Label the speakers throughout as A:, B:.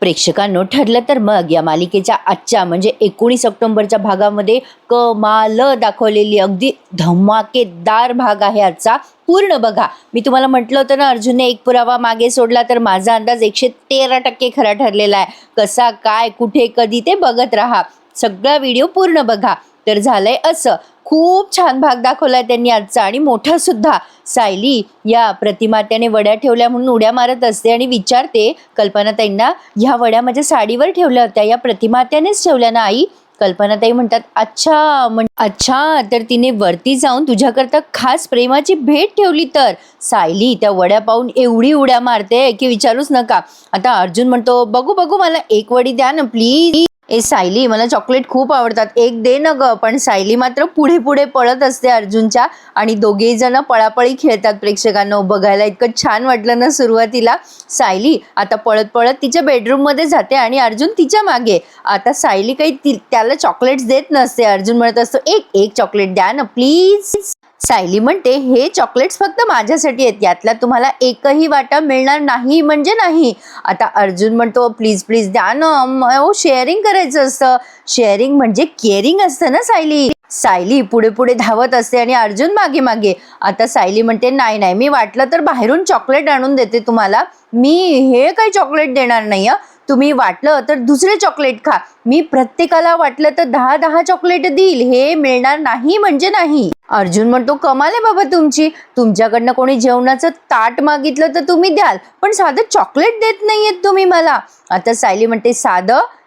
A: प्रेक्षकांनो, ठरलं तर मग या मालिकेच्या आजच्या म्हणजे 19 ऑक्टोबरच्या भागामध्ये कमाल दाखवलेली अगदी धमाकेदार भाग आहे आजचा. पूर्ण बघा. मी तुम्हाला म्हटलं होतं ना, अर्जुनने एक पुरावा मागे सोडला तर माझा अंदाज 113% खरा ठरलेला आहे. कसा, काय, कुठे, कधी ते बघत राहा. सगळा व्हिडिओ पूर्ण बघा. तर झालंय असं, खूप छान भाग दाखवलाय त्यांनी आजचा आणि मोठा सुद्धा. सायली या प्रतिमात्याने वड्या ठेवल्या म्हणून उड्या मारत असते आणि विचारते कल्पनाताईंना, ह्या वड्या माझ्या साडीवर ठेवल्या होत्या, या प्रतिमात्यानेच ठेवल्या ना आई? कल्पनाताई म्हणतात, अच्छा, तर तिने वरती जाऊन तुझ्याकरता खास प्रेमाची भेट ठेवली. तर सायली त्या वड्या पाहून एवढी उड्या मारते की विचारूच नका. आता अर्जुन म्हणतो, बघू मला एक वडी द्या ना प्लीज. सायली, मला चॉकलेट खूप आवडतात, एक दे ना ग. पण सायली मात्र पुढे पुढे पळत असते अर्जुनच्या आणि दोघेही जण पळापळी खेळतात. प्रेक्षकांना बघायला इतकं छान वाटलं ना सुरुवातीला. सायली आता पळत पळत तिच्या बेडरूम मध्ये जाते आणि अर्जुन तिच्या मागे. आता सायली काही त्याला चॉकलेट्स देत नसते. अर्जुन म्हणत असतो, एक चॉकलेट द्या ना प्लीज. सायली म्हणते, हे चॉकलेट्स फक्त माझ्यासाठी आहेत, यातला तुम्हाला एकही वाटा मिळणार नाही म्हणजे नाही. आता अर्जुन म्हणतो, प्लीज द्या ना, शेअरिंग करायचं असतं. शेअरिंग म्हणजे केअरिंग असतं ना सायली. सायली पुढे पुढे धावत असते आणि अर्जुन मागे मागे. आता सायली म्हणते, नाही, मी वाटलं तर बाहेरून चॉकलेट आणून देते तुम्हाला. मी हे काही चॉकलेट देणार नाही. तुम्ही वाटलं तर दुसरे चॉकलेट खा. मी प्रत्येकाला वाटलं तर 10 चॉकलेट देईल, हे मिळणार नाही म्हणजे नाही. अर्जुन म्हणतो, कमाल आहे बाबा तुमची. तुमच्याकडनं कोणी जेवणाचं ताट मागितलं तर तुम्ही द्याल, पण साधं चॉकलेट देत नाहीयेत तुम्ही मला. आता सायली म्हणते,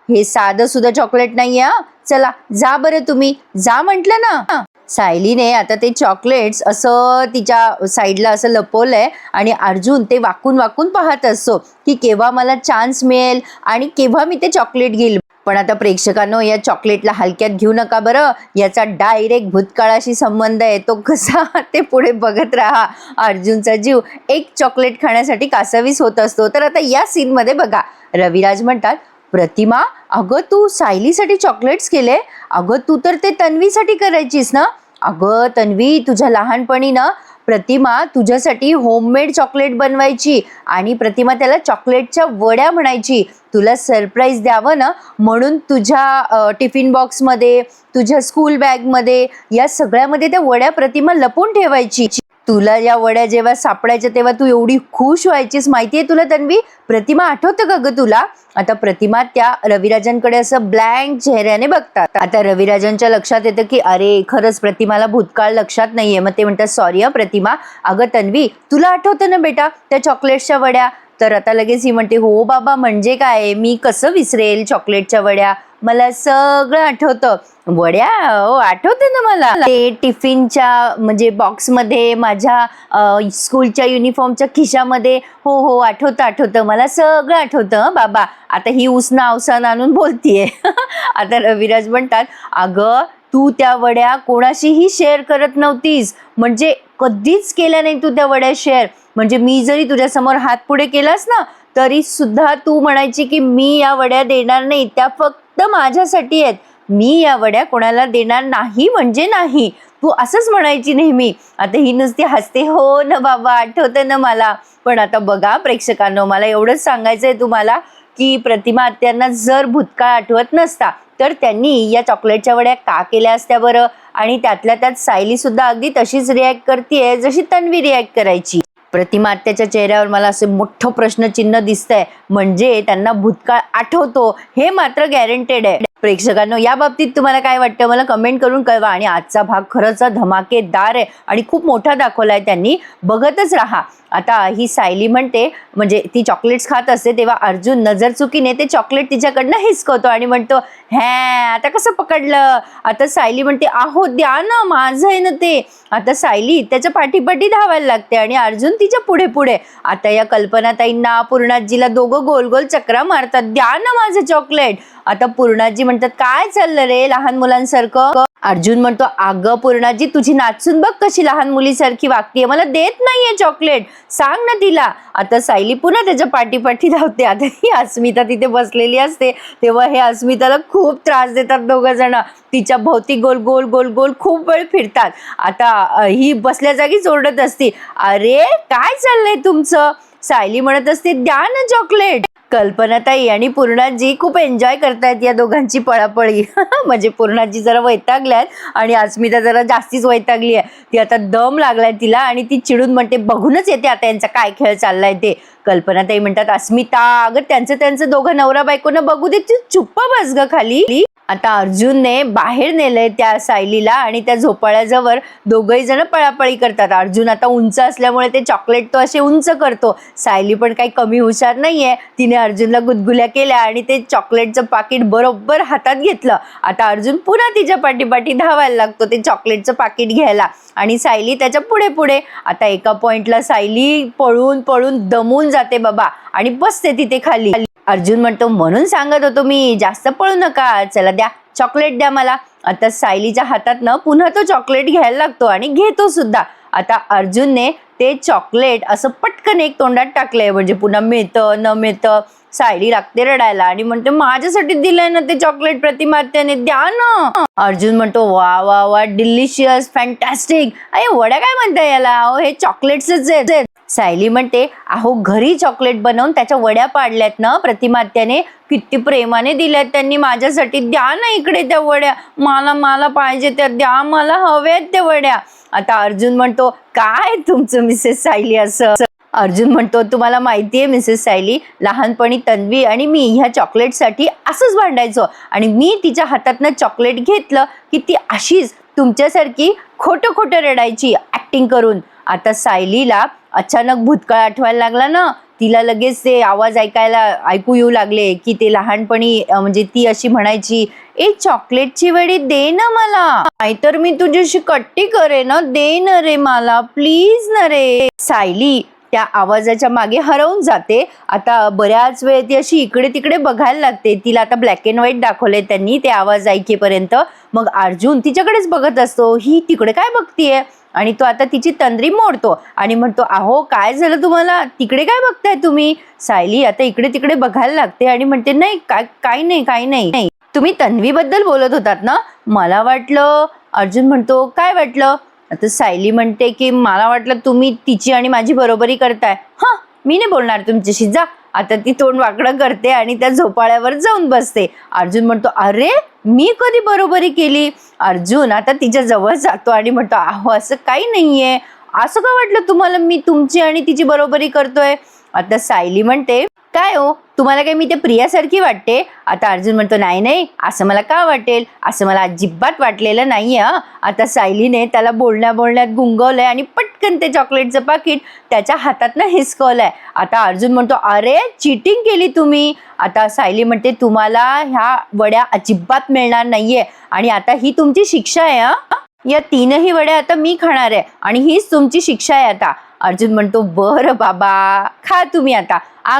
A: हे साधं सुद्धा चॉकलेट नाहीये. चला जा बरं, तुम्ही जा म्हटलं ना. सायलीने आता ते चॉकलेट्स असं तिच्या साईडला असं लपवलंय आणि अर्जुन ते वाकून पाहत असतो की केव्हा मला चान्स मिळेल आणि केव्हा मी ते चॉकलेट घेईल. पण आता प्रेक्षकांनो, या चॉकलेटला हलक्यात घेऊ नका बरं. याचा डायरेक्ट भूतकाळाशी संबंध आहे. तो कसा ते पुढे बघत राहा. अर्जुनचा जीव एक चॉकलेट खाण्यासाठी कासावीस होत असतो. तर आता या सीन मध्ये बघा, रविराज म्हणतात, प्रतिमा, अगं तू सायलीसाठी चॉकलेट्स केले? अगं तू तर ते तन्वीसाठी करायचीस ना? अगं तन्वी, तुझ्या लहानपणी ना प्रतिमा तुझ्यासाठी होममेड चॉकलेट बनवायची आणि प्रतिमा त्याला चॉकलेटच्या वड्या म्हणायची. तुला सरप्राईज द्यावं ना म्हणून तुझ्या टिफिन बॉक्समध्ये, तुझ्या स्कूल बॅगमध्ये, या सगळ्यामध्ये त्या वड्या प्रतिमा लपून ठेवायची. तुला या वड्या जेव्हा सापडायच्या तेव्हा तू एवढी खुश व्हायचीस, माहितीये तुला तन्वी? प्रतिमा, आठवतं का ग तुला? आता प्रतिमा त्या रविराजांकडे असं ब्लँक चेहऱ्याने बघतात. आता रविराजांच्या लक्षात येतं की अरे खरंच प्रतिमाला भूतकाळ लक्षात नाहीये. मग ते म्हणतात, सॉरी प्रतिमा. अगं तन्वी, तुला आठवतं ना बेटा त्या चॉकलेट्सच्या वड्या? तर आता लगेच ही म्हणते, हो बाबा, म्हणजे काय, मी कसं विसरेल चॉकलेटच्या वड्या, मला सगळं आठवतं. वड्या आठवतं ना मला, ते टिफिनच्या म्हणजे बॉक्समध्ये माझ्या स्कूलच्या युनिफॉर्मच्या खिशामध्ये. हो आठवतं, मला सगळं आठवतं बाबा. आता ही उसना अवसान आणून बोलतीये. आता रविराज म्हणतात, अगं तू त्या वड्या कोणाशीही शेअर करत नव्हतीस, म्हणजे कधीच केल्या नाही तू त्या वड्या शेअर. म्हणजे मी जरी तुझ्या समोर हात पुढे केलास ना तरी सुद्धा तू म्हणायची की मी या वड्या देणार नाही, त्या फक्त माझ्यासाठी आहेत, मी या वड्या कोणाला देणार नाही म्हणजे नाही. तू असंच म्हणायची नेहमी. आता ही नुसती हसते, हो ना बाबा, आठवतं ना मला. पण आता बघा प्रेक्षकांनो, मला एवढंच सांगायचंय तुम्हाला की प्रतिमा आत्यांना जर भूतकाळ आठवत नसता तर त्यांनी या चॉकलेटच्या वड्या का केल्या असत्या बरं? आणि त्यातल्या त्यात सायली सुद्धा अगदी तशीच रिॲक्ट करतेय जशी तन्वी रिॲक्ट करायची. प्रतिमा आत्याच्या चेहऱ्यावर मला असे मोठं प्रश्नचिन्ह दिसतंय. म्हणजे त्यांना भूतकाळ आठवतो हे मात्र गॅरंटेड आहे. प्रेक्षकांनो, या बाबतीत तुम्हाला काय वाटतं मला कमेंट करून कळवा. आणि आजचा भाग खरंच धमाकेदार आहे आणि खूप मोठा दाखवलाय त्यांनी, बघतच राहा. आता ही सायली म्हणते, म्हणजे ती चॉकलेट्स खात असते तेव्हा अर्जुन नजर चुकीने ते चॉकलेट तिच्याकडनं हिसकवतो आणि म्हणतो, आता कसं पकडलं? आता सायली म्हणते, आहो द्या ना, माझं आहे ना ते. आता सायली त्याच्या पाठीपाठी धावायला लागते आणि अर्जुन तिच्या पुढे पुढे. आता या कल्पनाताईंना, पूर्णाजीला दोघं गोल गोल चक्रा मारतात, द्या ना माझं चॉकलेट. आता पूर्णाजी म्हणतात, काय चाललं रे लहान मुलांसारखं? अर्जुन म्हणतो, अगं पूर्णाजी, तुझी नाचून बघ कशी लहान मुलीसारखी वागतीये, मला देत नाहीये चॉकलेट, सांग ना तिला. आता सायली पुन्हा त्याच्या पाठीपाठी धावते. आता ही अस्मिता तिथे बसलेली असते तेव्हा हे अस्मिताला खूप त्रास देतात दोघं जण. तिच्या भोवती गोल गोल गोल गोल खूप वेळ फिरतात. आता ही बसल्या जागीच ओरडत असते, अरे काय चाललंय तुमचं? सायली म्हणत असते, द्या ना चॉकलेट. कल्पनाताई आणि पूर्णाजी खूप एन्जॉय करतायत या दोघांची पळापळी. म्हणजे पूर्णाजी जरा वैतागल्यात आणि अस्मिता जरा जास्तीच वैतागली आहे. ती आता दम लागलाय तिला आणि ती चिडून म्हणते बघूनच येते आता यांचा काय खेळ चाललाय ते. कल्पनाताई म्हणतात अस्मिता अगं त्यांचं त्यांचं दोघं नवरा बायकोनं बघू दे, तू चुप्प बस ग खाली. आता अर्जुनने बाहेर नेलंय त्या सायलीला आणि त्या झोपाळ्याजवळ दोघही जण पळापळी करतात. अर्जुन आता उंच असल्यामुळे ते चॉकलेट तो असे उंच करतो. सायली पण काही कमी हुशार नाहीये, तिने अर्जुनला गुदगुल्या केल्या आणि ते चॉकलेटचं पाकिट बरोबर हातात घेतलं. आता अर्जुन पुन्हा तिच्या पाठीपाठी धावायला लागतो ते चॉकलेटचं पाकिट घ्यायला आणि सायली त्याच्या पुढे पुढे. आता एका पॉइंटला सायली पळून पळून दमून जाते बाबा आणि बसते तिथे खाली. अर्जुन म्हणतो म्हणून सांगत होतो मी जास्त पळू नका, चला द्या चॉकलेट द्या मला. आता सायलीच्या हातातनं पुन्हा तो चॉकलेट घ्यायला लागतो आणि घेतो सुद्धा. आता अर्जुनने ते चॉकलेट असं पटकन एक तोंडात टाकलंय म्हणजे पुन्हा मिळतं न मिळतं. सायली लागते रडायला आणि म्हणते माझ्यासाठी दिलंय ना ते चॉकलेट प्रतिमात्याने, द्या ना. अर्जुन म्हणतो वा वा वा डिलिशियस फॅन्टॅस्टिक. अरे वड्या काय म्हणताय याला, अहो हे चॉकलेट्सच आहेत. सायली म्हणते अहो घरी चॉकलेट बनवून त्याच्या वड्या पाडल्यात ना प्रतिमात्याने, किती प्रेमाने दिल्यात त्यांनी माझ्यासाठी, द्या ना इकडे त्या वड्या, मला मला पाहिजे त्या, द्या मला हव्यात त्या वड्या. आता अर्जुन म्हणतो काय तुमचं मिसेस सायली असं. अर्जुन म्हणतो तुम्हाला माहितीये मिसेस सायली, लहानपणी तन्वी आणि मी ह्या चॉकलेटसाठी असंच भांडायचो आणि मी तिच्या हातातनं चॉकलेट घेतलं की ती अशीच तुमच्यासारखी खोटं खोटं रडायची ऍक्टिंग करून. आता सायलीला अचानक भूतकाळ आठवायला लागला ना, तिला लगेच ते आवाज ऐकू येऊ लागले की ते लहानपणी म्हणजे ती अशी म्हणायची ए चॉकलेटची वडी दे ना मला, नाहीतर मी तुझ्याशी कट्टी करे ना, दे न रे मला प्लीज न रे. सायली त्या आवाजाच्या मागे हरवून जाते. आता बऱ्याच वेळ ती अशी इकडे तिकडे बघायला लागते. तिला आता ब्लॅक अँड व्हाईट दाखवले त्यांनी ते आवाज ऐकेपर्यंत. मग अर्जुन तिच्याकडेच बघत असतो, ही तिकडे काय बघतीये, आणि तो आता तिची तंद्री मोडतो आणि म्हणतो अहो काय झालं तुम्हाला, तिकडे काय बघताय तुम्ही. सायली आता इकडे तिकडे बघायला लागते आणि म्हणते नाही काही नाही, तुम्ही तन्वीबद्दल बोलत होतात ना, मला वाटलं. अर्जुन म्हणतो काय वाटलं. आता सायली म्हणते की मला वाटलं तुम्ही तिची आणि माझी बरोबरी करताय. हा मी नाही बोलणार तुमच्याशी, जा. आता ती तोंड वाकडं करते आणि त्या झोपाळ्यावर जाऊन बसते. अर्जुन म्हणतो अरे मी कधी बरोबरी केली. अर्जुन आता तिच्या जवळ जातो आणि म्हणतो अहो असं काही नाहीये, असं का वाटलं तुम्हाला मी तुमची आणि तिची बरोबरी करतोय. आता सायली म्हणते काय हो तुम्हाला काय मी ते प्रियासारखी वाटते. आता अर्जुन म्हणतो नाही असं मला का वाटेल, असं मला अजिबात वाटलेलं नाहीये. आता सायलीने त्याला बोलण्यात गुंगवलंय आणि पटकन ते चॉकलेटचं पाकिट त्याच्या हातातनं हिसकवलंय. आता अर्जुन म्हणतो अरे चिटिंग केली तुम्ही. आता सायली म्हणते तुम्हाला ह्या वड्या अजिबात मिळणार नाहीये आणि आता ही तुमची शिक्षा आहे. या तीनही वड्या आता मी खाणार आहे आणि हीच तुमची शिक्षा आहे आता. अर्जुन म्हणतो बरं बाबा खा तुम्ही आता,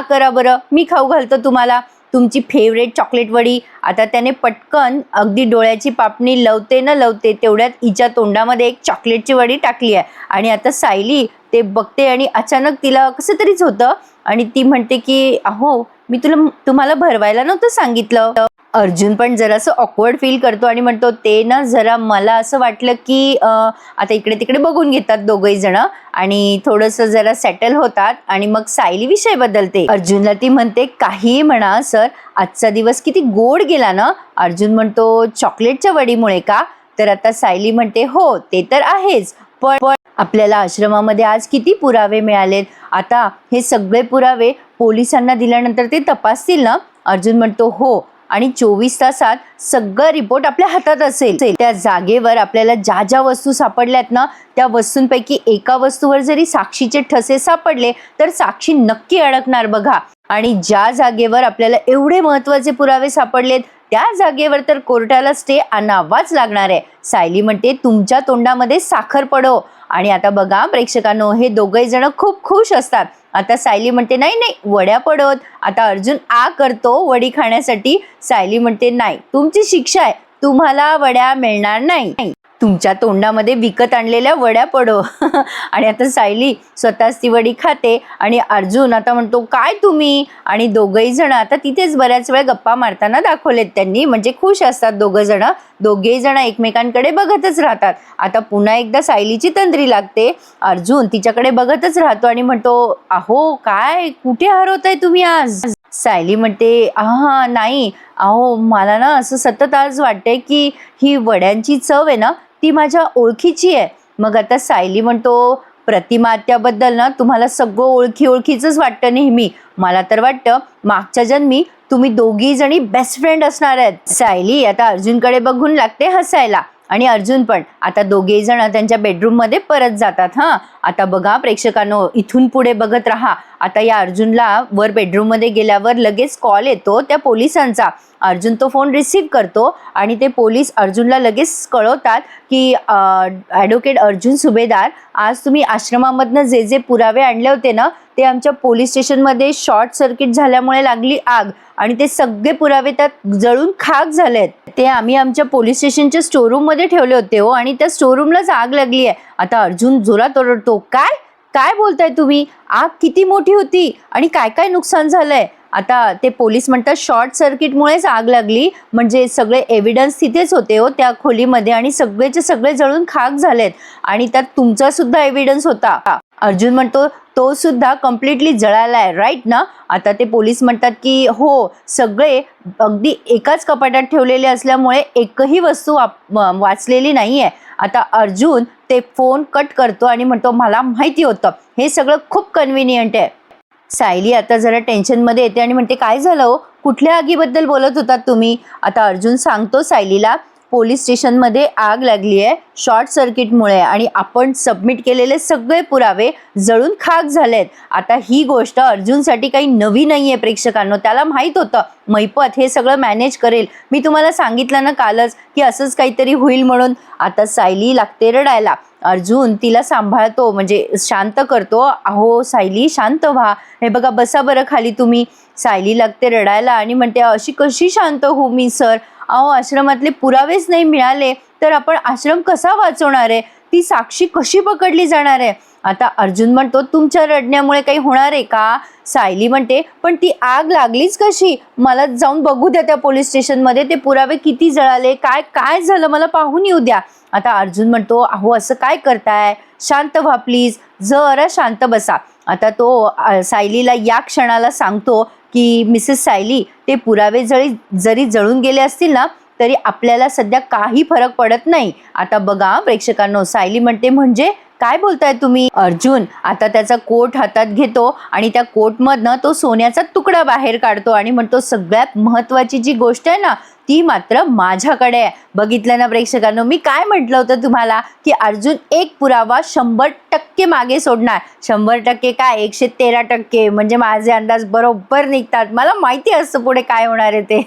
A: करा बरं, मी खाऊ घालतो तुम्हाला तुमची फेवरेट चॉकलेट वडी. आता त्याने पटकन अगदी डोळ्याची पापणी लवते तेवढ्यात हिच्या तोंडामध्ये एक चॉकलेटची वडी टाकली आहे आणि आता सायली ते बघते आणि अचानक तिला कसं तरीच होतं आणि ती म्हणते की अहो मी तुम्हाला भरवायला नव्हतं सांगितलं. अर्जुन पण जरासं ऑकवर्ड फील करतो आणि म्हणतो ते ना जरा मला असं वाटलं की आता इकडे तिकडे बघून घेतात दोघही जण आणि थोडंसं जरा सेटल होतात आणि मग सायली विषय बदलते. अर्जुनला ती म्हणते काही म्हणा सर, आजचा दिवस किती गोड गेला ना. अर्जुन म्हणतो चॉकलेटच्या वडीमुळे का. तर आता सायली म्हणते हो ते तर आहेच, पण आपल्याला आश्रमामध्ये आज किती पुरावे मिळालेत. आता हे सगळे पुरावे पोलिसांना दिल्यानंतर ते तपासतील ना. अर्जुन म्हणतो हो, आणि 24 तासात सगळं रिपोर्ट आपल्या हातात असेल. त्या जागेवर आपल्याला ज्या ज्या वस्तू सापडल्यात ना त्या वस्तूंपैकी एका वस्तूवर जरी साक्षीचे ठसे सापडले तर साक्षी नक्की अडकणार बघा. आणि ज्या जागेवर आपल्याला एवढे महत्वाचे पुरावे सापडलेत त्या जागेवर तर कोर्टाला स्टे आणावाच लागणार आहे. सायली म्हणते तुमच्या तोंडामध्ये साखर पडो. आणि आता बघा प्रेक्षकांनो, हे दोघे जण खूप खुश असतात. आता सायली म्हणते नाही वड्या पडोत. आता अर्जुन करतो वडी खाण्यासाठी. सायली म्हणते नाही तुमची शिक्षा आहे, तुम्हाला वड्या मिळणार नाही, तुमच्या तोंडामध्ये विकत आणलेल्या वड्या पडो. आणि आता सायली स्वतःच ती वडी खाते आणि अर्जुन आता म्हणतो काय तुम्ही. आणि दोघेही जण आता तिथेच बऱ्याच वेळ गप्पा मारताना दाखवलेत त्यांनी, म्हणजे खुश असतात दोघेही जण एकमेकांकडे बघतच राहतात. आता पुन्हा एकदा सायलीची तंद्री लागते. अर्जुन तिच्याकडे बघतच राहतो आणि म्हणतो अहो काय कुठे हरवताय तुम्ही आज. सायली म्हणते, हा नाही, अहो मला ना असं सतत आज वाटतंय की ही वड्यांची चव आहे ना ती माझ्या ओळखीची आहे. मग आता सायली म्हणतो, प्रतिमा आत्याबद्दल ना तुम्हाला सगळं ओळखी ओळखीच वाटतं नेहमी. मला तर वाटतं मागच्या जन्मी तुम्ही दोघी जणी बेस्ट फ्रेंड असणार आहेत. सायली आता अर्जुनकडे बघून लागते हसायला आणि अर्जुन पण. आता दोघेही जण त्यांच्या बेडरूम मध्ये परत जातात. हा, आता बघा प्रेक्षकांनो, इथून पुढे बघत राहा. आता या अर्जुनला वर बेडरूम मध्ये गेल्यावर लगेच कॉल येतो त्या पोलिसांचा. अर्जुन तो फोन रिसीव्ह करतो आणि ते पोलीस अर्जुनला लगेच कळवतात की ॲडव्होकेट अर्जुन सुभेदार, आज तुम्ही आश्रमामधनं जे जे पुरावे आणले होते ना ते आमच्या पोलीस स्टेशनमध्ये शॉर्ट सर्किट झाल्यामुळे लागली आग आणि ते सगळे पुरावे त्यात जळून खाक झालेत. ते आम्ही आमच्या पोलीस स्टेशनच्या स्टोरूम मध्ये ठेवले होते हो आणि त्या स्टोरूमलाच आग लागली आहे. आता अर्जुन जोरात ओरडतो, काय काय बोलताय तुम्ही? आग किती मोठी होती आणि काय काय नुकसान झालंय? आता ते पोलीस म्हणतात, शॉर्ट सर्किटमुळेच आग लागली, म्हणजे सगळे एव्हिडन्स तिथेच होते हो त्या खोलीमध्ये आणि सगळेचे सगळे जळून खाक झालेत आणि त्यात तुमचा सुद्धा एव्हिडन्स होता. अर्जुन म्हणतो, तो सुद्धा कम्प्लिटली जळालाय, राईट ना? आता ते पोलीस म्हणतात की हो, सगळे अगदी एकाच कपाटात ठेवलेले असल्यामुळे एकही वस्तू वाचलेली नाहीये. आता अर्जुन ते फोन कट करतो आणि म्हणतो, मला माहिती होतं, हे सगळं खूप कन्व्हिनियंट आहे. सायली आता जरा टेन्शनमध्ये येते आणि म्हणते, काय झालं हो, कुठल्या आगीबद्दल बोलत होतात तुम्ही? आता अर्जुन सांगतो सायलीला, पोलीस स्टेशनमध्ये आग लागली आहे शॉर्ट सर्किटमुळे आणि आपण सबमिट केलेले सगळे पुरावे जळून खाक झालेत. आता ही गोष्ट अर्जुनसाठी काही नवी नाहीये प्रेक्षकांनो, त्याला माहित होतं मैपत हे सगळं मॅनेज करेल. मी तुम्हाला सांगितलं ना कालच की असंच काहीतरी होईल म्हणून. आता सायली लागते रडायला. अर्जुन तिला सांभाळतो, म्हणजे शांत करतो. अहो सायली, शांत व्हा, हे बघा, बसा बरं खाली तुम्ही. सायली लागते रडायला आणि म्हणते, अशी कशी शांत होऊ मी सर? अहो आश्रमातले पुरावेच नाही मिळाले तर आपण आश्रम कसा वाचवणार आहे? ती साक्षी कशी पकडली जाणार आहे? आता अर्जुन म्हणतो, तुमच्या रडण्यामुळे काही होणार आहे का? सायली म्हणते, पण ती आग लागलीच कशी? मला जाऊन बघू द्या त्या पोलीस स्टेशनमध्ये, ते पुरावे किती जळाले, काय काय झालं, मला पाहून येऊ द्या. आता अर्जुन म्हणतो, अहो असं काय करताय, शांत व्हा प्लीज, जरा शांत बसा. आता तो सायलीला या क्षणाला सांगतो की मिसेस सायली, ते पुरावे जरी जळून गेले असतील ना तरी आपल्याला सध्या काही फरक पडत नाही. आता बघा प्रेक्षकांनो, सायली म्हणते, म्हणजे काय बोलताय तुम्ही? अर्जुन आता त्याचा कोट हातात घेतो आणि त्या कोटमधनं तो सोन्याचा तुकडा बाहेर काढतो आणि म्हणतो, सगळ्यात महत्वाची जी गोष्ट आहे ना ती मात्र माझ्याकडे आहे. बघितलं ना प्रेक्षकांनो, मी काय म्हटलं होतं तुम्हाला की अर्जुन एक पुरावा 100% मागे सोडणार. 100% काय, 113%, म्हणजे माझे अंदाज बरोबर निघतात. मला माहिती असतं पुढे काय होणार आहे ते.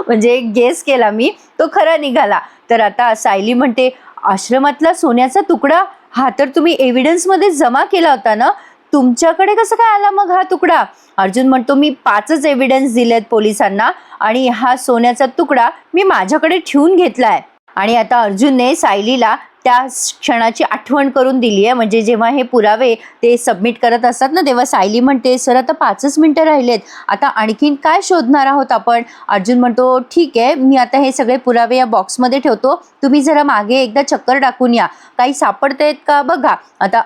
A: म्हणजे एक गेस केला मी, तो खरा निघाला. तर आता सायली म्हणते, आश्रमातला सोन्याचा तुकडा हा तर तुम्ही एव्हिडन्स मध्ये जमा केला होता ना, तुमच्याकडे कसं काय आला मग हा तुकडा? अर्जुन म्हणतो, मी 5च एव्हिडन्स दिलेत पोलिसांना आणि हा सोन्याचा तुकडा मी माझ्याकडे ठेवून घेतलाय. आणि आता अर्जुनने सायलीला त्या क्षणाची आठवण करून दिली आहे. म्हणजे जेव्हा हे पुरावे ते सबमिट करत असतात ना तेव्हा सायली म्हणते, सर आता 5च मिनिटं राहिलेत, आता आणखीन काय शोधणार आहोत आपण? अर्जुन म्हणतो, ठीक आहे, मी आता हे सगळे पुरावे या बॉक्समध्ये ठेवतो, तुम्ही जरा मागे एकदा चक्कर टाकून या, काही सापडतायत का बघा. आता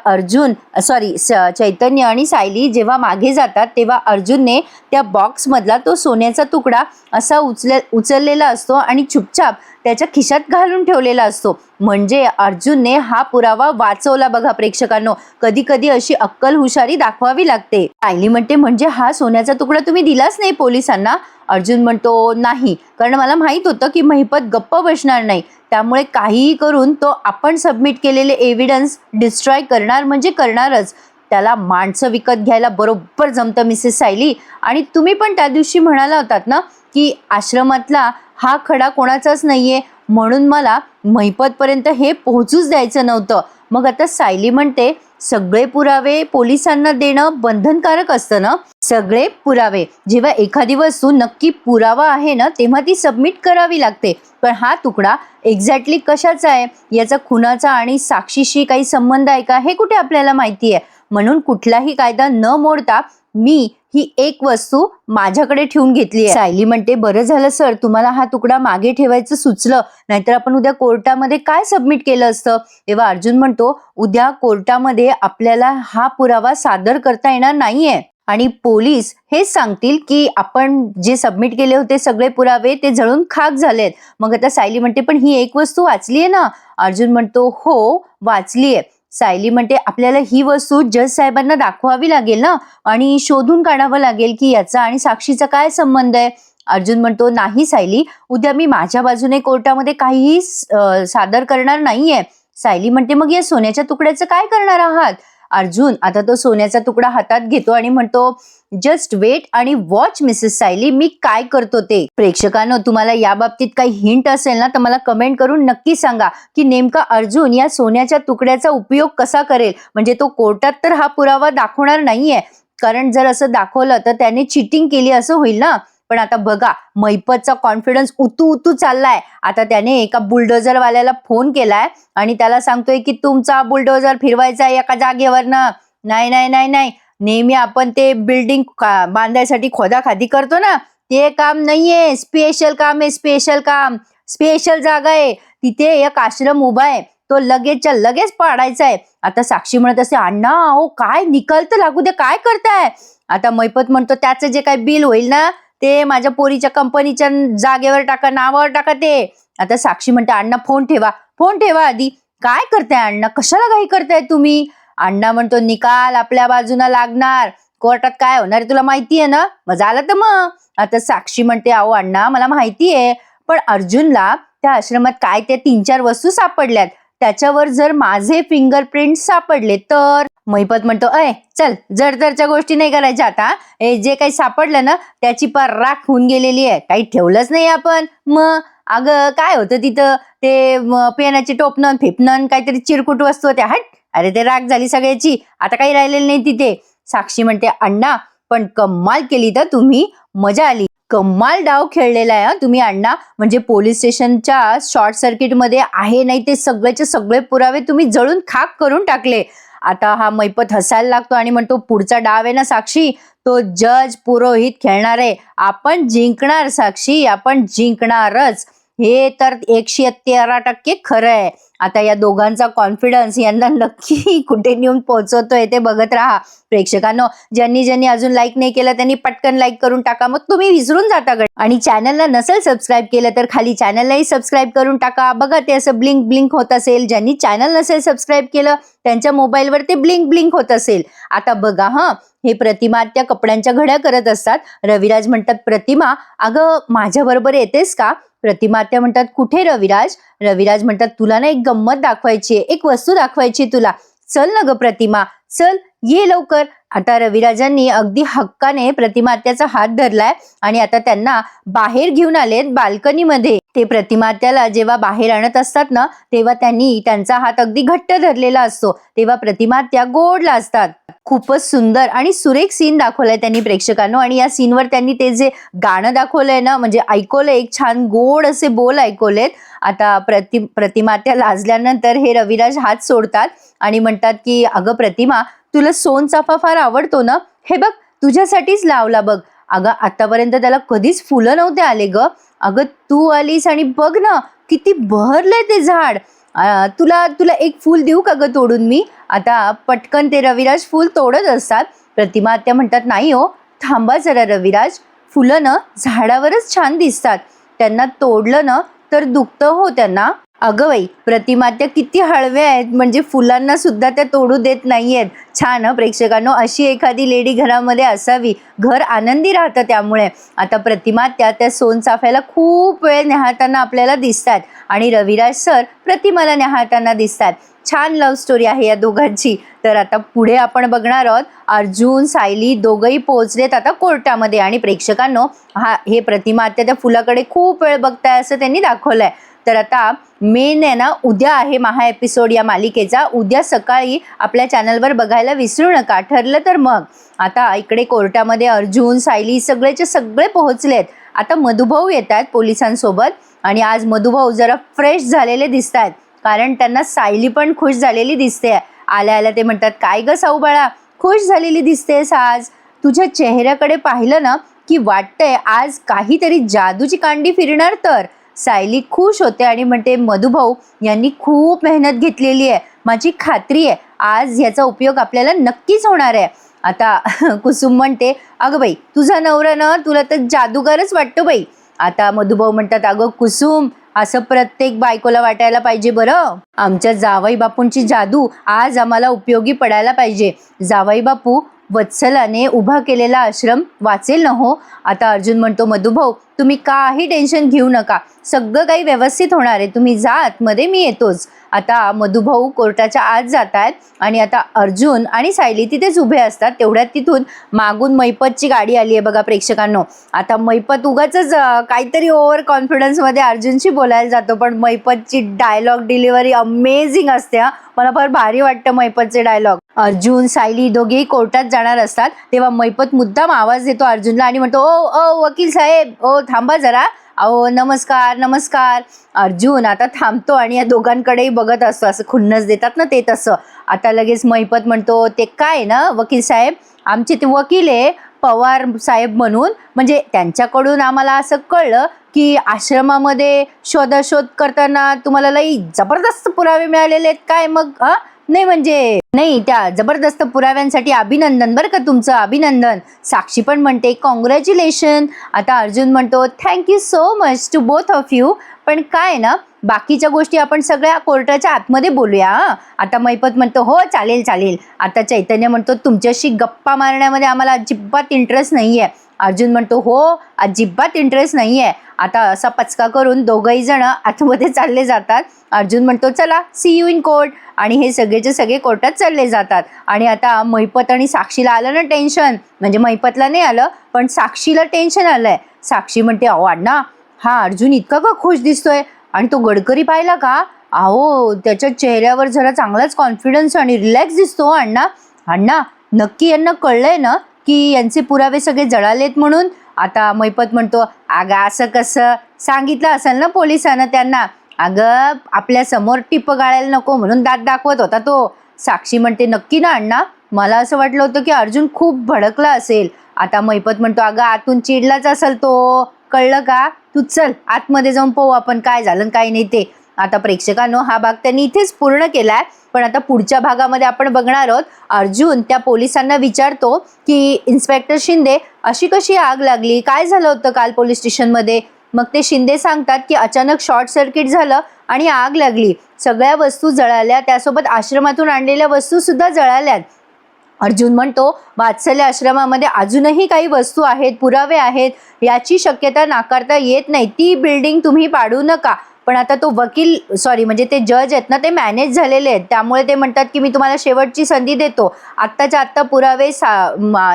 A: चैतन्य आणि सायली जेव्हा मागे जातात तेव्हा अर्जुनने त्या बॉक्समधला तो सोन्याचा तुकडा असा उचललेला असतो आणि चुपचाप त्याच्या खिशात घालून ठेवलेला असतो. म्हणजे अर्जुनने हा पुरावा वाचवला. बघा प्रेक्षकांनो, कधी कधी अशी अक्कल हुशारी दाखवावी लागते. सायली म्हणते, म्हणजे हा सोन्याचा तुकडा तुम्ही दिलाच नाही पोलिसांना? अर्जुन म्हणतो, नाही, कारण मला माहित होतं की महिपत गप्प बसणार नाही, त्यामुळे काहीही करून तो आपण सबमिट केलेले एव्हिडन्स डिस्ट्रॉय करणार म्हणजे करणारच. त्याला माणसं विकत घ्यायला बरोबर जमतं मिसेस सायली. आणि तुम्ही पण त्या दिवशी म्हणाला होतात ना की आश्रमातला हा खडा कोणाचाच नाहीये, म्हणून मला महिपतपर्यंत हे पोहोचूच द्यायचं नव्हतं. मग आता सायली म्हणते, सगळे पुरावे पोलिसांना देणं बंधनकारक असतं ना? सगळे पुरावे, जेव्हा एखादी वस्तू नक्की पुरावा आहे ना तेव्हा ती सबमिट करावी लागते. पण हा तुकडा एक्झॅक्टली कशाचा आहे, याचा खुनाचा आणि साक्षीशी काही संबंध आहे का, हे कुठे आपल्याला माहिती आहे. म्हणून कुठलाही कायदा न मोडता मी ही एक वस्तू माझ्याकडे ठेवून घेतली आहे. सायली म्हणते, बरं झालं सर तुम्हाला हा तुकडा मागे ठेवायचं सुचलं, नाहीतर आपण उद्या कोर्टामध्ये काय सबमिट केलं असतं. तेव्हा अर्जुन म्हणतो, उद्या कोर्टामध्ये आपल्याला हा पुरावा सादर करता येणार नाहीये. आणि पोलीस हेच सांगतील की आपण जे सबमिट केले होते सगळे पुरावे ते जळून खाक झालेत. मग आता सायली म्हणते पण ही एक वस्तू वाचलीये ना? अर्जुन म्हणतो हो वाचलीये. सायली म्हणते आपल्याला ही वस्तू जज साहेबांना दाखवावी लागेल ना आणि शोधून काढावं लागेल की याचा आणि साक्षीचा काय संबंध आहे. अर्जुन म्हणतो नाही सायली, उद्या मी माझ्या बाजूने कोर्टामध्ये काहीही सादर करणार नाहीये. सायली म्हणते मग या सोन्याच्या तुकड्याचं काय करणार आहात? अर्जुन आता तो सोन्याचा तुकडा हातात घेतो आणि म्हणतो जस्ट वेट आणि वॉच मिसेस सायली, मी काय करतो ते. प्रेक्षकांनो, तुम्हाला या बाबतीत काही हिंट असेल ना तर मला कमेंट करून नक्की सांगा की नेमका अर्जुन या सोन्याच्या तुकड्याचा उपयोग कसा करेल. म्हणजे तो कोर्टात तर हा पुरावा दाखवणार नाहीये, कारण जर असं दाखवलं तर त्याने चिटिंग केली असं होईल ना. पण आता बघा, मैपतचा कॉन्फिडन्स उतू चाललाय. आता त्याने एका बुलडोझर वाल्याला फोन केलाय आणि त्याला सांगतोय की तुमचा बुलडोझर फिरवायचा एका जागेवरनं. नाही नाही नाही नाही, नेहमी आपण ते बिल्डिंग बांधायसाठी खोदाखादी करतो ना, ते काम नाहीये, स्पेशल काम आहे, स्पेशल काम. स्पेशल जागा आहे, तिथे एक आश्रम उभा आहे, तो लगेचच्या लगेच पाडायचा आहे. आता साक्षी म्हणत असते अण्णा हो काय निकाल तर लागू दे, काय करताय. आता मैपत म्हणतो त्याचं जे काही बिल होईल ना ते माझ्या पोरीच्या कंपनीच्या जागेवर टाका, नावावर टाका ते. आता साक्षी म्हणते अण्णा फोन ठेवा आधी. काय करताय अण्णा, कशाला काही करताय तुम्ही. अण्णा म्हणतो निकाल आपल्या बाजूला लागणार, कोर्टात काय होणार तुला माहितीये ना, मग झालं तर मग. आता साक्षी म्हणते अहो अण्णा मला माहितीये, पण अर्जुनला त्या आश्रमात काय ते 3-4 वस्तू सापडल्यात, त्याच्यावर जर माझे फिंगरप्रिंट सापडले तर. मैपत म्हणतो चल जडतरच्या गोष्टी नाही करायच्या आता. हे जे काही सापडलं ना त्याची पार राख होऊन गेलेली आहे, काही ठेवलंच नाही आपण. मग अगं काय होतं तिथं, ते पेनाची टोपणं फेपणं काहीतरी चिरकुट वस्तू होत्या, हट. अरे ते राख झाली सगळ्याची, आता काही राहिलेलं नाही तिथे. साक्षी म्हणते अण्णा पण कमाल केली तर तुम्ही, मजा आली, कमाल डाव खेळलेला आहे तुम्ही अण्णा. म्हणजे पोलीस स्टेशनच्या शॉर्ट सर्किट मध्ये आहे नाही ते सगळेचे सगळे पुरावे तुम्ही जळून खाक करून टाकले. आता हा मैपत हसायला लागतो आणि म्हणतो पुढचा डाव आहे ना साक्षी, तो जज पुरोहित खेळणार आहे. आपण जिंकणार साक्षी, आपण जिंकणारच. हे तर 113% खरं आहे. आता या दोघांचा कॉन्फिडन्स यांना नक्की कुठे नेऊन पोहोचवतोय ते बघत राहा. प्रेक्षकांनो, ज्यांनी अजून लाईक नाही केलं त्यांनी पटकन लाईक करून टाका, मग तुम्ही विसरून जाता. आणि चॅनलला नसेल सबस्क्राईब केलं तर खाली चॅनललाही सबस्क्राईब करून टाका. बघा ते असं ब्लिंक ब्लिंक होत असेल. ज्यांनी चॅनल नसेल सबस्क्राईब केलं त्यांच्या मोबाईलवर ते ब्लिंक ब्लिंक होत असेल. आता बघा हे प्रतिमा त्या कपड्यांच्या घड्या करत असतात. रविराज म्हणतात प्रतिमा अगं माझ्या बरोबर येतेस का. प्रतिमा त्या म्हणतात कुठे रविराज. रविराज म्हणतात तुला ना एक गंमत दाखवायची आहे, एक वस्तू दाखवायची तुला, चल ना ग प्रतिमा, चल ये लवकर. आता रविराजांनी अगदी हक्काने प्रतिमा आत्याचा हात धरलाय आणि आता त्यांना बाहेर घेऊन आलेत बाल्कनीमध्ये. ते प्रतिमा आत्याला जेव्हा बाहेर आणत असतात ना तेव्हा त्यांनी त्यांचा हात अगदी घट्ट धरलेला असतो, तेव्हा प्रतिमा आत्या गोडला असतात. खूपच सुंदर आणि सुरेख सीन दाखवलाय त्यांनी प्रेक्षकांनो. आणि या सीनवर त्यांनी ते जे गाणं दाखवलंय ना, म्हणजे ऐकवलंय, एक छान गोड असे बोल ऐकवलेत. आता प्रतिमा आत्या लाजल्यानंतर हे रविराज हात सोडतात आणि म्हणतात की अगं प्रतिमा तुला सोनचाफा फार आवडतो ना, हे बघ तुझ्यासाठीच लावला बघ. अगं आतापर्यंत त्याला कधीच फुलं नव्हते आले ग, अगं तू आलीस आणि बघ ना किती बहरलंय ते झाड. तुला एक फूल देऊ का ग तोडून मी. आता पटकन ते रविराज फूल तोडत असतात. प्रतिमा आत्या म्हणतात नाही हो, थांबा जरा रविराज, फुलं ना झाडावरच छान दिसतात, त्यांना तोडलं ना तर दुखतं हो त्यांना. अगं बाई प्रतिमा त्या किती हळव्या आहेत, म्हणजे फुलांना सुद्धा त्या तोडू देत नाहीयेत. छान प्रेक्षकांनो, अशी एखादी लेडी घरामध्ये असावी, घर आनंदी राहतं त्यामुळे. आता प्रतिमा त्या सोनचाफ्याला खूप वेळ न्याहाळताना आपल्याला दिसतात आणि रविराज सर प्रतिमाला न्याहाळताना दिसतात. छान लव्ह स्टोरी आहे या दोघांची. तर आता पुढे आपण बघणार आहोत अर्जुन सायली दोघंही पोहोचलेत आता कोर्टामध्ये. आणि प्रेक्षकांनो हे प्रतिमा त्या फुलाकडे खूप वेळ बघताय असं त्यांनी दाखवलंय. तर आता मेन आहे ना उद्या आहे महा एपिसोड या मालिकेचा, उद्या सकाळी आपल्या चॅनलवर बघायला विसरू नका. ठरलं तर मग आता इकडे कोर्टामध्ये अर्जुन सायली सगळेचे सगळे पोहोचलेत. आता मधुभाऊ येत आहेत पोलिसांसोबत आणि आज मधुभाऊ जरा फ्रेश झालेले दिसत आहेत, कारण त्यांना सायली पण खुश झालेली दिसते. आल्या ते म्हणतात काय ग साऊ बाळा, खुश झालेली दिसतेस आज, तुझ्या चेहऱ्याकडे पाहिलं ना की वाटतंय आज काहीतरी जादूची कांडी फिरणार. तर सायली खुश होते आणि म्हणते मधुभाऊ यांनी खूप मेहनत घेतलेली आहे, माझी खात्री आहे आज याचा उपयोग आपल्याला नक्कीच होणार आहे. आता कुसुम म्हणते, अगं बाई तुझा नवरा ना तुला तर जादूगारच वाटतो बाई. आता मधुभाऊ म्हणतात, अगं कुसुम असं प्रत्येक बायकोला वाटायला पाहिजे बरं. आमच्या जावई बापूंची जादू आज आम्हाला उपयोगी पडायला पाहिजे. जावई बापू वत्सलाने उभा केलेला आश्रम वाचेल ना हो. आता अर्जुन म्हणतो, मधुभाऊ तुम्ही काही टेन्शन घेऊ नका, सगळं काही व्यवस्थित होणार आहे, तुम्ही जा आतमध्ये, मी येतोच. आता मधुभाऊ कोर्टाच्या आत जात आहेत आणि आता अर्जुन आणि सायली तिथेच उभे असतात. तेवढ्यात तिथून मागून मैपतची गाडी आली आहे बघा प्रेक्षकांनो. आता मैपत उगाचच काहीतरी ओव्हर कॉन्फिडन्समध्ये अर्जुनशी बोलायला जातो, पण मैपतची डायलॉग डिलिव्हरी अमेझिंग असते हा. मला फार भारी वाटतं मैपतचे डायलॉग. अर्जुन सायली दोघेही कोर्टात जाणार असतात तेव्हा मैपत मुद्दाम आवाज देतो अर्जुनला आणि म्हणतो, ओ ओ वकील साहेब, ओ थांबा जरा, अहो नमस्कार नमस्कार. अर्जुन आता थांबतो आणि या दोघांकडेही बघत असतो, असं खुन्नस देतात ना ते तसं. आता लगेच मैपत म्हणतो, ते काय ना वकील साहेब, आमचे ते वकील आहे पवार साहेब म्हणून, म्हणजे त्यांच्याकडून आम्हाला असं कळलं की आश्रमामध्ये शोधाशोध करताना तुम्हाला लई जबरदस्त पुरावे मिळालेले आहेत काय मग? नाही म्हणजे नाही, त्या जबरदस्त पुराव्यांसाठी अभिनंदन बरं का, तुमचं अभिनंदन. साक्षी पण म्हणते कॉंग्रॅच्युलेशन. आता अर्जुन म्हणतो, thank you so much to both of you. पण काय ना बाकीच्या गोष्टी आपण सगळ्या कोर्टाच्या आतमध्ये बोलूया. आता मैपत म्हणतो, हो चालेल चालेल. आता चैतन्य म्हणतो, तुमच्याशी गप्पा मारण्यामध्ये आम्हाला अजिबात इंटरेस्ट नाही आहे. अर्जुन म्हणतो, हो अजिबात इंटरेस्ट नाही आहे. आता असा पचका करून दोघंही जण आतमध्ये चालले जातात. अर्जुन म्हणतो, चला सी यू इन कोर्ट. आणि हे सगळेचे सगळे कोर्टात चालले जातात. आणि आता मैपत आणि साक्षीला आलं ना टेन्शन, म्हणजे मैपतला नाही आलं पण साक्षीला टेन्शन आलंय. साक्षी म्हणते, अहो अण्णा, हा अर्जुन इतका का खुश दिसतोय? आणि तो गडकरी पाहिला का? अहो त्याच्या चेहऱ्यावर जरा चांगलाच कॉन्फिडन्स आणि रिलॅक्स दिसतो अण्णा. अण्णा नक्की यांना कळलंय ना की यांचे पुरावे सगळे जळालेत म्हणून? आता मैपत म्हणतो, अगं असं कसं, सांगितलं असेल ना पोलिसांना त्यांना. अगं आपल्या समोर टिप गाळायला नको म्हणून दात दाखवत होता तो. साक्षी म्हणते, नक्की ना अण्णा? मला असं वाटलं होतं की अर्जुन खूप भडकला असेल. आता मैपत म्हणतो, अगं आतून चिडलाच असेल तो, कळलं का? तू चल आतमध्ये जाऊन पाहू आपण काय झालं काय नाही ते. आता प्रेक्षकांनो हा भाग त्यांनी इथेच पूर्ण केलाय, पण आता पुढच्या भागामध्ये आपण बघणार आहोत. अर्जुन त्या पोलिसांना विचारतो की इन्स्पेक्टर शिंदे, अशी कशी आग लागली, काय झालं होतं काल पोलीस स्टेशनमध्ये? मग ते शिंदे सांगतात की अचानक शॉर्ट सर्किट झालं आणि आग लागली, सगळ्या वस्तू जळाल्या, त्यासोबत आश्रमातून आणलेल्या वस्तू सुद्धा जळाल्यात. अर्जुन म्हणतो, वात्सल्य आश्रमामध्ये अजूनही काही वस्तू आहेत, पुरावे आहेत, याची शक्यता नाकारता येत नाही, ती बिल्डिंग तुम्ही पाडू नका. पण आता तो वकील म्हणजे ते जज आहेत ना, ते मॅनेज झालेले आहेत, त्यामुळे ते म्हणतात की मी तुम्हाला शेवटची संधी देतो, आत्ताच्या आत्ता पुरावे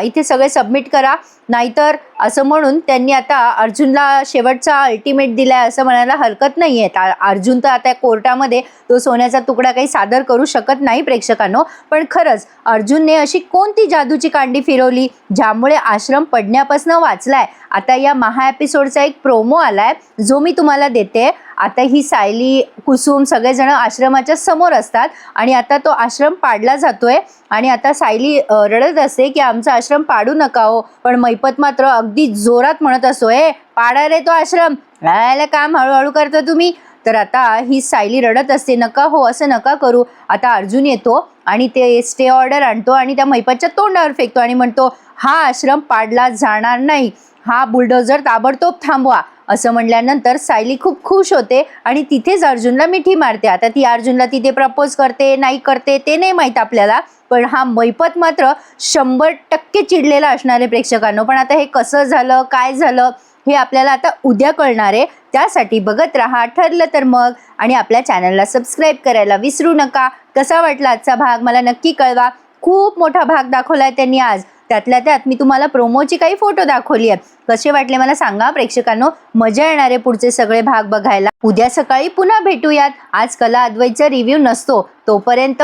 A: इथे सगळे सबमिट करा, नाहीतर असं म्हणून त्यांनी आता अर्जुनला शेवटचा अल्टिमेट दिलाय असं म्हणायला हरकत नाही आहे. अर्जुन तर आता कोर्टामध्ये तो सोन्याचा तुकडा काही सादर करू शकत नाही प्रेक्षकांनो. पण खरंच अर्जुनने अशी कोणती जादूची कांडी फिरवली ज्यामुळे आश्रम पडण्यापासून वाचलाय? आता या महा एपिसोडचा एक प्रोमो आलाय जो मी तुम्हाला देते. आता ही सायली, कुसुम सगळेजण आश्रमाच्या समोर असतात आणि आता तो आश्रम पाडला जातोय आणि आता सायली रडत असते की आमचा आश्रम पाडू नका हो. पण मैपत मात्र अगदी जोरात म्हणत असतो, पाडा रे तो आश्रम, राहायला काम हळूहळू करतो तुम्ही. तर आता ही सायली रडत असते, नका हो असं नका करू. आता अर्जुन येतो आणि ते स्टे ऑर्डर आणतो आणि त्या मैपतच्या तोंडावर फेकतो आणि म्हणतो, हा आश्रम पाडला जाणार नाही, हा बुलडोझर ताबडतोब थांबवा. असं म्हणल्यानंतर सायली खूप खुश होते आणि तिथेच अर्जुनला मिठी मारते. आता ती अर्जुनला तिथे प्रपोज करते नाही करते ते नाही माहीत आपल्याला, पण हा मैपत मात्र 100% चिडलेला असणार आहे प्रेक्षकांनो. पण आता हे कसं झालं, काय झालं हे आपल्याला आता उद्या कळणार आहे. त्यासाठी बघत राहा ठरलं तर मग, आणि आपल्या चॅनलला सबस्क्राईब करायला विसरू नका. कसा वाटला आजचा भाग मला नक्की कळवा. खूप मोठा भाग दाखवलाय त्यांनी आज, त्यातल्या त्यात मी तुम्हाला प्रोमोची काही फोटो दाखवली आहेत, कसे वाटले मला सांगा प्रेक्षकांनो. मजा येणार आहे पुढचे सगळे भाग बघायला. उद्या सकाळी पुन्हा भेटूयात. आज कला अद्वैतचा रिव्ह्यू नसतो, तोपर्यंत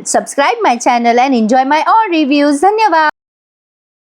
A: subscribe my channel and enjoy my all reviews. धन्यवाद.